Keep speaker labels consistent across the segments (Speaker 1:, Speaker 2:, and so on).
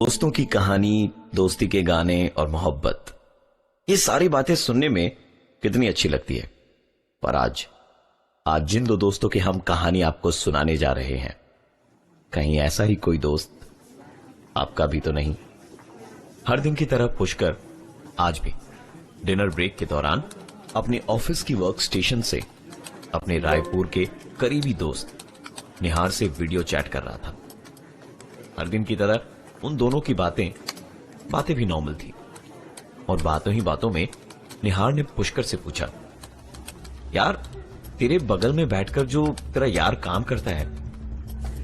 Speaker 1: दोस्तों की कहानी, दोस्ती के गाने और मोहब्बत, ये सारी बातें सुनने में कितनी अच्छी लगती है। पर आज जिन दो दोस्तों की हम कहानी आपको सुनाने जा रहे हैं, कहीं ऐसा ही कोई दोस्त आपका भी तो नहीं। हर दिन की तरह पुष्कर आज भी डिनर ब्रेक के दौरान अपने ऑफिस की वर्क स्टेशन से अपने रायपुर के करीबी दोस्त निहार से वीडियो चैट कर रहा था। हर दिन की तरह उन दोनों की बातें भी नॉर्मल थी और बातों ही बातों में निहार ने पुष्कर से पूछा, यार तेरे बगल में बैठकर जो तेरा यार काम करता है,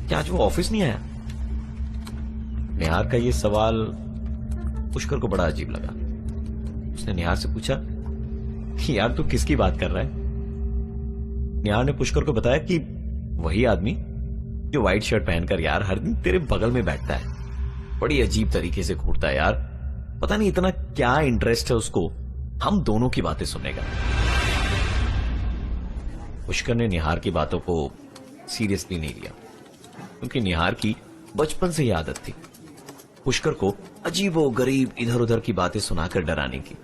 Speaker 1: क्या आज वो ऑफिस नहीं आया? निहार का ये सवाल पुष्कर को बड़ा अजीब लगा। उसने निहार से पूछा, यार तू किसकी बात कर रहा है? निहार ने पुष्कर को बताया कि वही आदमी जो व्हाइट शर्ट पहनकर यार हर दिन तेरे बगल में बैठता है, बड़ी अजीब तरीके से घूरता है यार। पता नहीं इतना क्या इंटरेस्ट है उसको हम दोनों की बातें सुनने का। पुष्कर ने निहार की बातों को सीरियसली नहीं लिया, क्योंकि निहार की बचपन से ही आदत थी पुष्कर को अजीबो गरीब इधर उधर की बातें सुनाकर डराने की,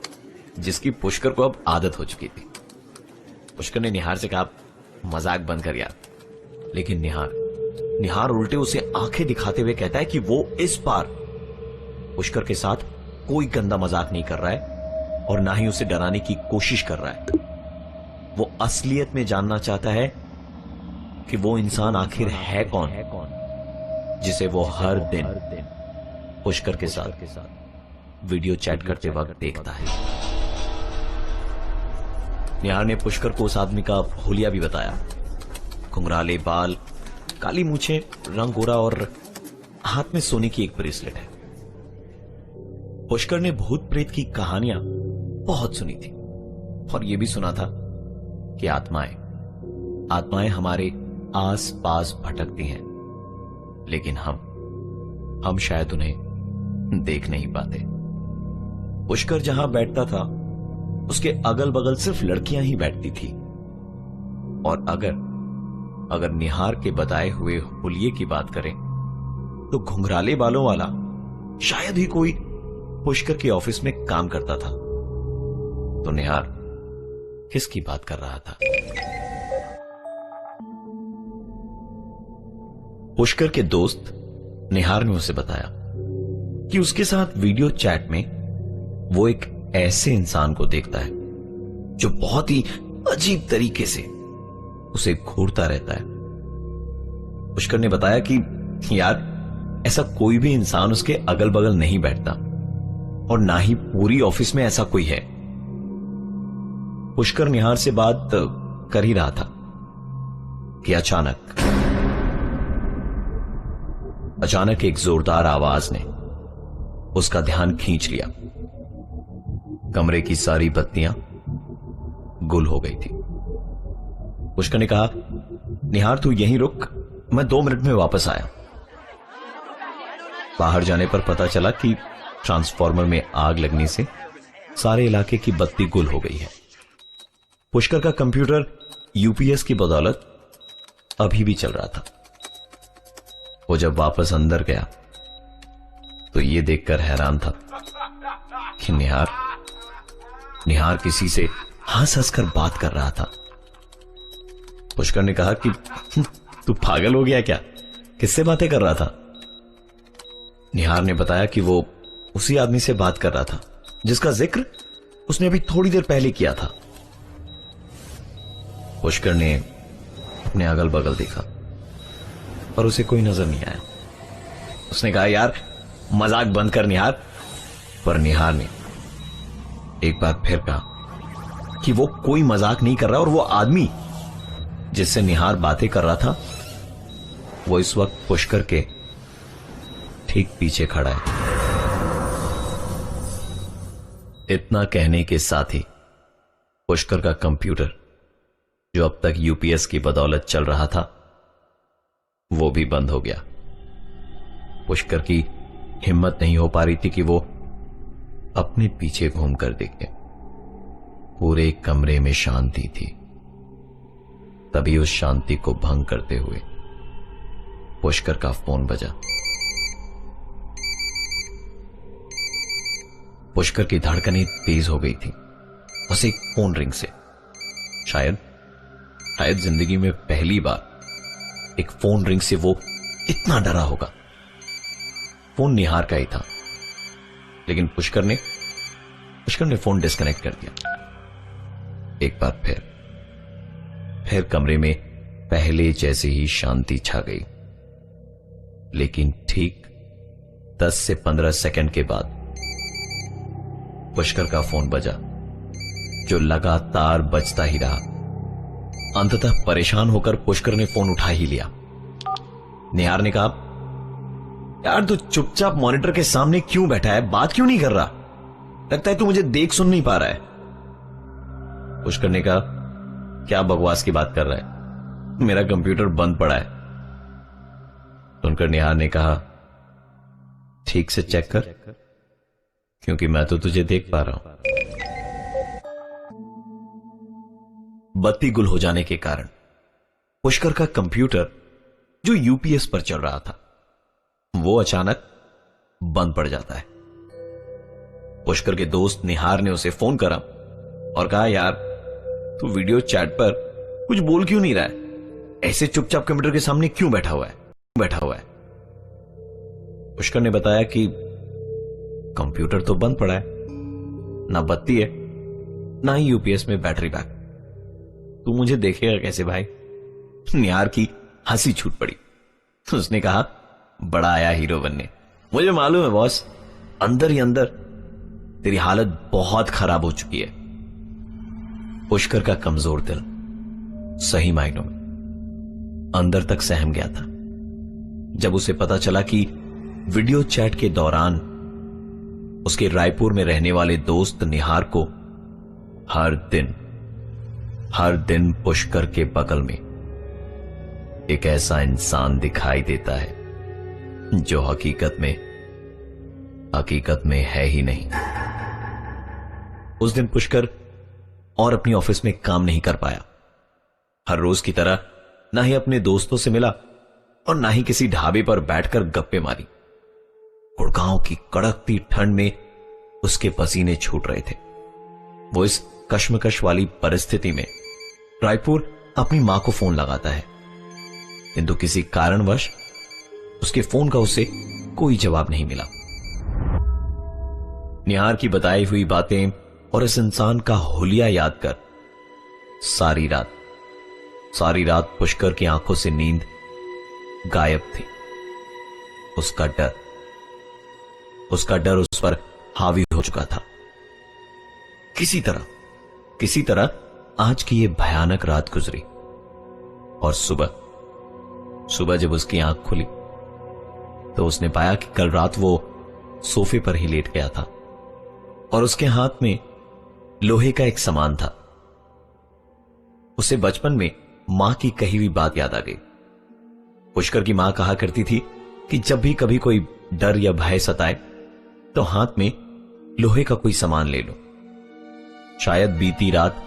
Speaker 1: जिसकी पुष्कर को अब आदत हो चुकी थी। पुष्कर ने निहार से कहा, मजाक बंद कर यार। लेकिन निहार उल्टे उसे आंखें दिखाते हुए कहता है कि वो इस बार पुष्कर के साथ कोई गंदा मजाक नहीं कर रहा है और ना ही उसे डराने की कोशिश कर रहा है। वो असलियत में जानना चाहता है कि वो इंसान आखिर है कौन जिसे वो हर दिन पुष्कर के साथ वीडियो चैट करते वक्त देखता है। निहार ने पुष्कर को उस आदमी का हुलिया भी बताया। घुंघराले बाल, काली मूछें, रंग गोरा और हाथ में सोने की एक ब्रेसलेट है। पुष्कर ने भूत प्रेत की कहानियां बहुत सुनी थी और यह भी सुना था कि आत्माएं हमारे आस पास भटकती हैं, लेकिन हम शायद उन्हें देख नहीं पाते। पुष्कर जहां बैठता था उसके अगल बगल सिर्फ लड़कियां ही बैठती थी, और अगर निहार के बताए हुए हुलिये की बात करें तो घुंघराले बालों वाला शायद ही कोई पुष्कर के ऑफिस में काम करता था। तो निहार किसकी बात कर रहा था? पुष्कर के दोस्त निहार ने उसे बताया कि उसके साथ वीडियो चैट में वो एक ऐसे इंसान को देखता है जो बहुत ही अजीब तरीके से उसे घूरता रहता है। पुष्कर ने बताया कि यार ऐसा कोई भी इंसान उसके अगल बगल नहीं बैठता और ना ही पूरी ऑफिस में ऐसा कोई है। पुष्कर निहार से बात कर ही रहा था कि अचानक एक जोरदार आवाज ने उसका ध्यान खींच लिया। कमरे की सारी बत्तियां गुल हो गई थी। पुष्कर ने कहा, निहार तू यहीं रुक, मैं 2 मिनट में वापस आया। बाहर जाने पर पता चला कि ट्रांसफार्मर में आग लगने से सारे इलाके की बत्ती गुल हो गई है। पुष्कर का कंप्यूटर यूपीएस की बदौलत अभी भी चल रहा था। वो जब वापस अंदर गया तो ये देखकर हैरान था कि निहार किसी से हंस हंसकर बात कर रहा था। पुष्कर ने कहा कि तू पागल हो गया क्या? किससे बातें कर रहा था? निहार ने बताया कि वो उसी आदमी से बात कर रहा था जिसका जिक्र उसने अभी थोड़ी देर पहले किया था। पुष्कर ने अपने अगल बगल देखा पर उसे कोई नजर नहीं आया। उसने कहा, यार मजाक बंद कर निहार। पर निहार ने एक बार फिर कहा कि वो कोई मजाक नहीं कर रहा और वो आदमी जिससे निहार बातें कर रहा था वो इस वक्त पुष्कर के ठीक पीछे खड़ा है। इतना कहने के साथ ही पुष्कर का कंप्यूटर, जो अब तक यूपीएस की बदौलत चल रहा था, वो भी बंद हो गया। पुष्कर की हिम्मत नहीं हो पा रही थी कि वो अपने पीछे घूमकर देखे। पूरे कमरे में शांति थी। तभी उस शांति को भंग करते हुए पुष्कर का फोन बजा। पुष्कर की धड़कनें तेज हो गई थी बस एक फोन रिंग से। शायद शायद जिंदगी में पहली बार एक फोन रिंग से वो इतना डरा होगा। फोन निहार का ही था, लेकिन पुष्कर ने फोन डिस्कनेक्ट कर दिया। एक बार फिर कमरे में पहले जैसे ही शांति छा गई। लेकिन ठीक 10 से 15 सेकंड के बाद पुष्कर का फोन बजा, जो लगातार बजता ही रहा। अंततः परेशान होकर पुष्कर ने फोन उठा ही लिया। निहार ने कहा, यार तू चुपचाप मॉनिटर के सामने क्यों बैठा है, बात क्यों नहीं कर रहा? लगता है तू मुझे देख सुन नहीं पा रहा है। पुष्कर ने कहा, क्या बकवास की बात कर रहा है, मेरा कंप्यूटर बंद पड़ा है। सुनकर निहार ने कहा, ठीक से चेक कर, क्योंकि मैं तो तुझे देख पा रहा हूं। बत्ती गुल हो जाने के कारण पुष्कर का कंप्यूटर जो यूपीएस पर चल रहा था वो अचानक बंद पड़ जाता है। पुष्कर के दोस्त निहार ने उसे फोन करा और कहा, यार तू वीडियो चैट पर कुछ बोल क्यों नहीं रहा है, ऐसे चुपचाप कंप्यूटर के सामने क्यों बैठा हुआ है? पुष्कर ने बताया कि कंप्यूटर तो बंद पड़ा है, ना बत्ती है ना ही यूपीएस में बैटरी बैक, तू मुझे देखेगा कैसे भाई? निहार की हंसी छूट पड़ी। उसने कहा, बड़ा आया हीरो बनने, मुझे मालूम है बॉस, अंदर ही अंदर तेरी हालत बहुत खराब हो चुकी है। पुष्कर का कमजोर दिल सही मायनों में अंदर तक सहम गया था जब उसे पता चला कि वीडियो चैट के दौरान उसके रायपुर में रहने वाले दोस्त निहार को हर दिन पुष्कर के बगल में एक ऐसा इंसान दिखाई देता है जो हकीकत में है ही नहीं। उस दिन पुष्कर और अपनी ऑफिस में काम नहीं कर पाया। हर रोज की तरह ना ही अपने दोस्तों से मिला और ना ही किसी ढाबे पर बैठकर गप्पे मारी। गुड़गांव की कड़कती ठंड में उसके पसीने छूट रहे थे। वो इस कश्मकश वाली परिस्थिति में रायपुर अपनी मां को फोन लगाता है, किंतु किसी कारणवश उसके फोन का उसे कोई जवाब नहीं मिला। निहार की बताई हुई बातें और इस इंसान का हुलिया याद कर सारी रात पुष्कर की आंखों से नींद गायब थी। उसका डर उस पर हावी हो चुका था। किसी तरह आज की यह भयानक रात गुजरी और सुबह जब उसकी आंख खुली तो उसने पाया कि कल रात वो सोफे पर ही लेट गया था और उसके हाथ में लोहे का एक सामान था। उसे बचपन में मां की कही हुई बात याद आ गई। पुष्कर की मां कहा करती थी कि जब भी कभी कोई डर या भय सताए तो हाथ में लोहे का कोई सामान ले लो। शायद बीती रात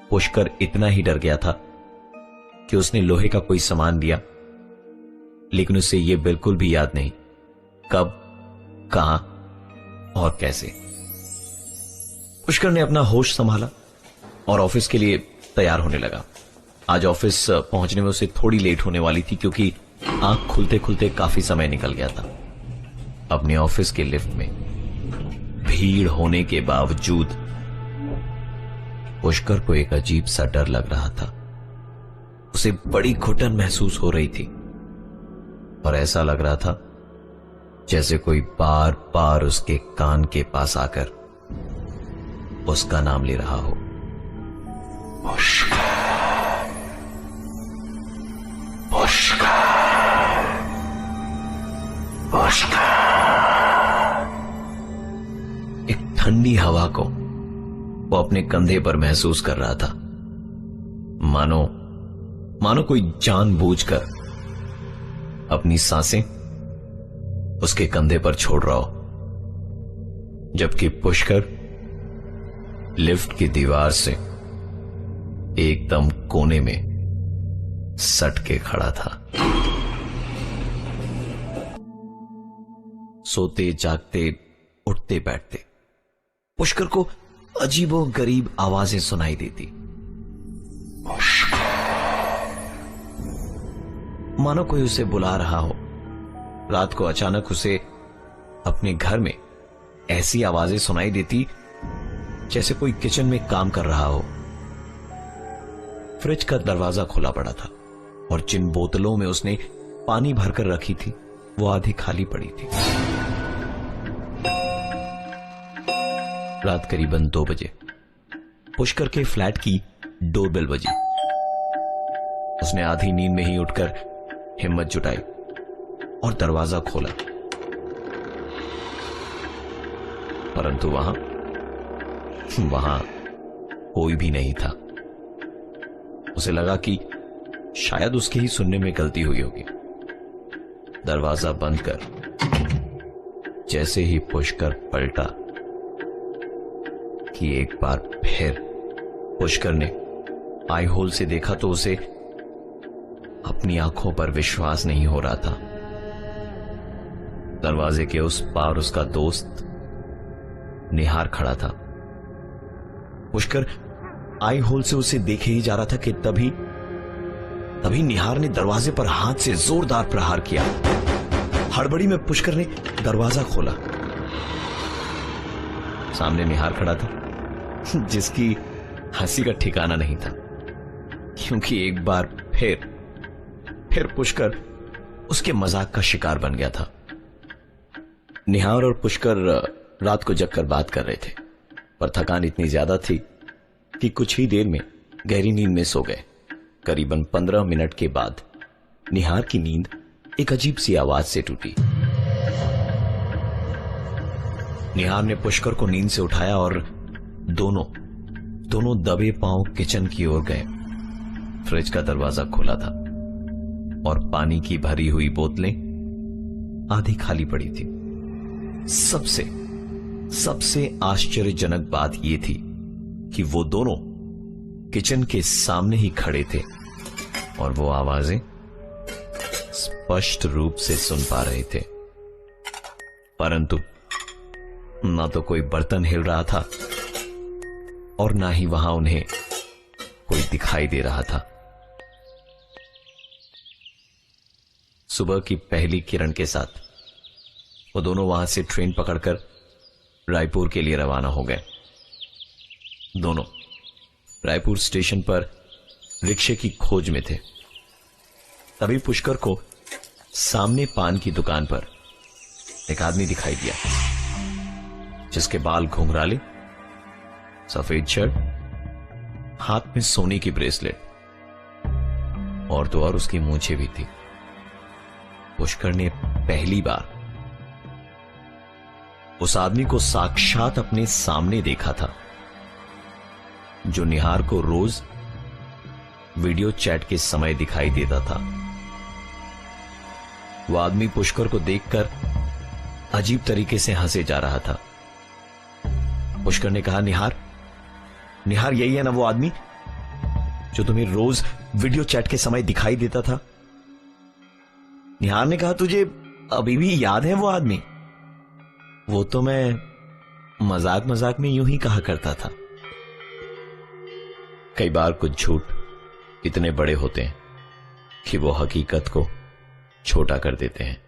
Speaker 1: पुष्कर इतना ही डर गया था कि उसने लोहे का कोई सामान लिया, लेकिन उसे यह बिल्कुल भी याद नहीं कब, कहां और कैसे। पुष्कर ने अपना होश संभाला और ऑफिस के लिए तैयार होने लगा। आज ऑफिस पहुंचने में उसे थोड़ी लेट होने वाली थी क्योंकि आंख खुलते खुलते काफी समय निकल गया था। अपने ऑफिस के लिफ्ट में भीड़ होने के बावजूद पुष्कर को एक अजीब सा डर लग रहा था। उसे बड़ी घुटन महसूस हो रही थी और ऐसा लग रहा था जैसे कोई बार बार उसके कान के पास आकर उसका नाम ले रहा हो। एक ठंडी हवा को वो अपने कंधे पर महसूस कर रहा था, मानो कोई जानबूझकर अपनी सांसें उसके कंधे पर छोड़ रहा हो, जबकि पुष्कर लिफ्ट की दीवार से एकदम कोने में सट के खड़ा था। सोते जागते उठते बैठते पुष्कर को अजीबो गरीब आवाजें सुनाई देती, मानो कोई उसे बुला रहा हो। रात को अचानक उसे अपने घर में ऐसी आवाजें सुनाई देती जैसे कोई किचन में काम कर रहा हो। फ्रिज का दरवाजा खुला पड़ा था और जिन बोतलों में उसने पानी भरकर रखी थी वो आधी खाली पड़ी थी। रात करीबन 2 बजे पुष्कर के फ्लैट की डोरबेल बजी। उसने आधी नींद में ही उठकर हिम्मत जुटाई और दरवाजा खोला, परंतु वहां कोई भी नहीं था। उसे लगा कि शायद उसके ही सुनने में गलती हुई होगी। दरवाजा बंद कर जैसे ही पुष्कर पलटा कि एक बार फिर पुष्कर ने आई होल से देखा तो उसे अपनी आंखों पर विश्वास नहीं हो रहा था। दरवाजे के उस पार उसका दोस्त निहार खड़ा था। पुष्कर आई होल से उसे देखे ही जा रहा था कि तभी निहार ने दरवाजे पर हाथ से जोरदार प्रहार किया। हड़बड़ी में पुष्कर ने दरवाजा खोला। सामने निहार खड़ा था, जिसकी हंसी का ठिकाना नहीं था, क्योंकि एक बार फिर पुष्कर उसके मजाक का शिकार बन गया था। निहार और पुष्कर रात को जगकर बात कर रहे थे, पर थकान इतनी ज्यादा थी कि कुछ ही देर में गहरी नींद में सो गए। करीबन 15 मिनट के बाद निहार की नींद एक अजीब सी आवाज से टूटी। निहार ने पुष्कर को नींद से उठाया और दोनों दबे पांव किचन की ओर गए। फ्रिज का दरवाजा खुला था और पानी की भरी हुई बोतलें आधी खाली पड़ी थी। सबसे आश्चर्यजनक बात यह थी कि वो दोनों किचन के सामने ही खड़े थे और वो आवाजें स्पष्ट रूप से सुन पा रहे थे, परंतु ना तो कोई बर्तन हिल रहा था और ना ही वहां उन्हें कोई दिखाई दे रहा था। सुबह की पहली किरण के साथ वो दोनों वहां से ट्रेन पकड़कर रायपुर के लिए रवाना हो गए। दोनों रायपुर स्टेशन पर रिक्शे की खोज में थे। तभी पुष्कर को सामने पान की दुकान पर एक आदमी दिखाई दिया, जिसके बाल घुंघराले, सफेद शर्ट, हाथ में सोने की ब्रेसलेट और तो और उसकी मूंछें भी थी। पुष्कर ने पहली बार उस आदमी को साक्षात अपने सामने देखा था, जो निहार को रोज वीडियो चैट के समय दिखाई देता था। वो आदमी पुष्कर को देखकर अजीब तरीके से हंसे जा रहा था। पुष्कर ने कहा, निहार यही है ना वो आदमी जो तुम्हें रोज वीडियो चैट के समय दिखाई देता था? निहार ने कहा, तुझे अभी भी याद है वो आदमी? वो तो मैं मजाक में यूं ही कहा करता था। कई बार कुछ झूठ इतने बड़े होते हैं कि वो हकीकत को छोटा कर देते हैं।